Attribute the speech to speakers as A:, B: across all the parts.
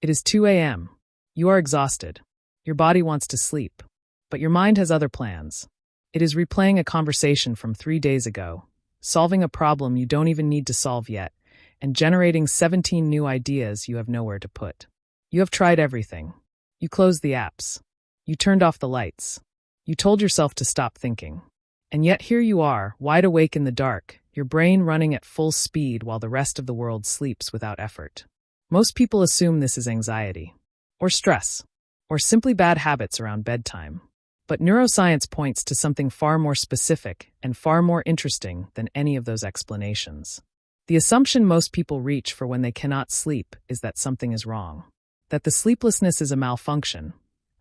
A: It is 2 a.m. You are exhausted. Your body wants to sleep. But your mind has other plans. It is replaying a conversation from 3 days ago, solving a problem you don't even need to solve yet, and generating 17 new ideas you have nowhere to put. You have tried everything. You closed the apps. You turned off the lights. You told yourself to stop thinking. And yet here you are, wide awake in the dark, your brain running at full speed while the rest of the world sleeps without effort. Most people assume this is anxiety, or stress, or simply bad habits around bedtime. But neuroscience points to something far more specific and far more interesting than any of those explanations. The assumption most people reach for when they cannot sleep is that something is wrong, that the sleeplessness is a malfunction,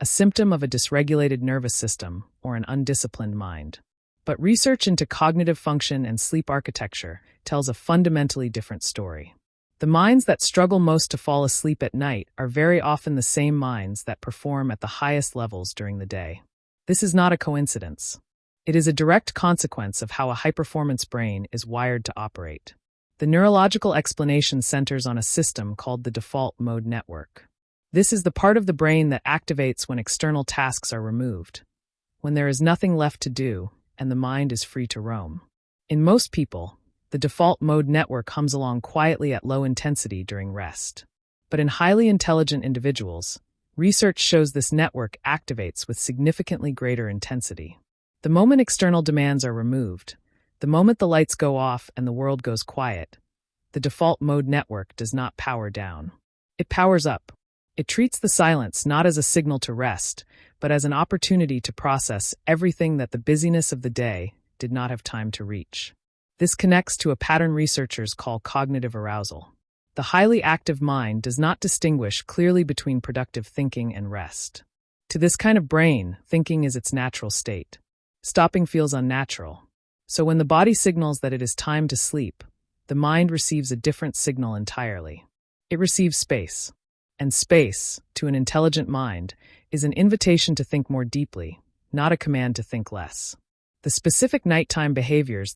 A: a symptom of a dysregulated nervous system or an undisciplined mind. But research into cognitive function and sleep architecture tells a fundamentally different story. The minds that struggle most to fall asleep at night are very often the same minds that perform at the highest levels during the day. This is not a coincidence. It is a direct consequence of how a high-performance brain is wired to operate. The neurological explanation centers on a system called the default mode network. This is the part of the brain that activates when external tasks are removed, when there is nothing left to do, and the mind is free to roam. In most people, the default mode network hums along quietly at low intensity during rest. But in highly intelligent individuals, research shows this network activates with significantly greater intensity. The moment external demands are removed, the moment the lights go off and the world goes quiet, the default mode network does not power down. It powers up. It treats the silence not as a signal to rest, but as an opportunity to process everything that the busyness of the day did not have time to reach. This connects to a pattern researchers call cognitive arousal. The highly active mind does not distinguish clearly between productive thinking and rest. To this kind of brain, thinking is its natural state. Stopping feels unnatural. So when the body signals that it is time to sleep, the mind receives a different signal entirely. It receives space. And space, to an intelligent mind, is an invitation to think more deeply, not a command to think less. The specific nighttime behaviors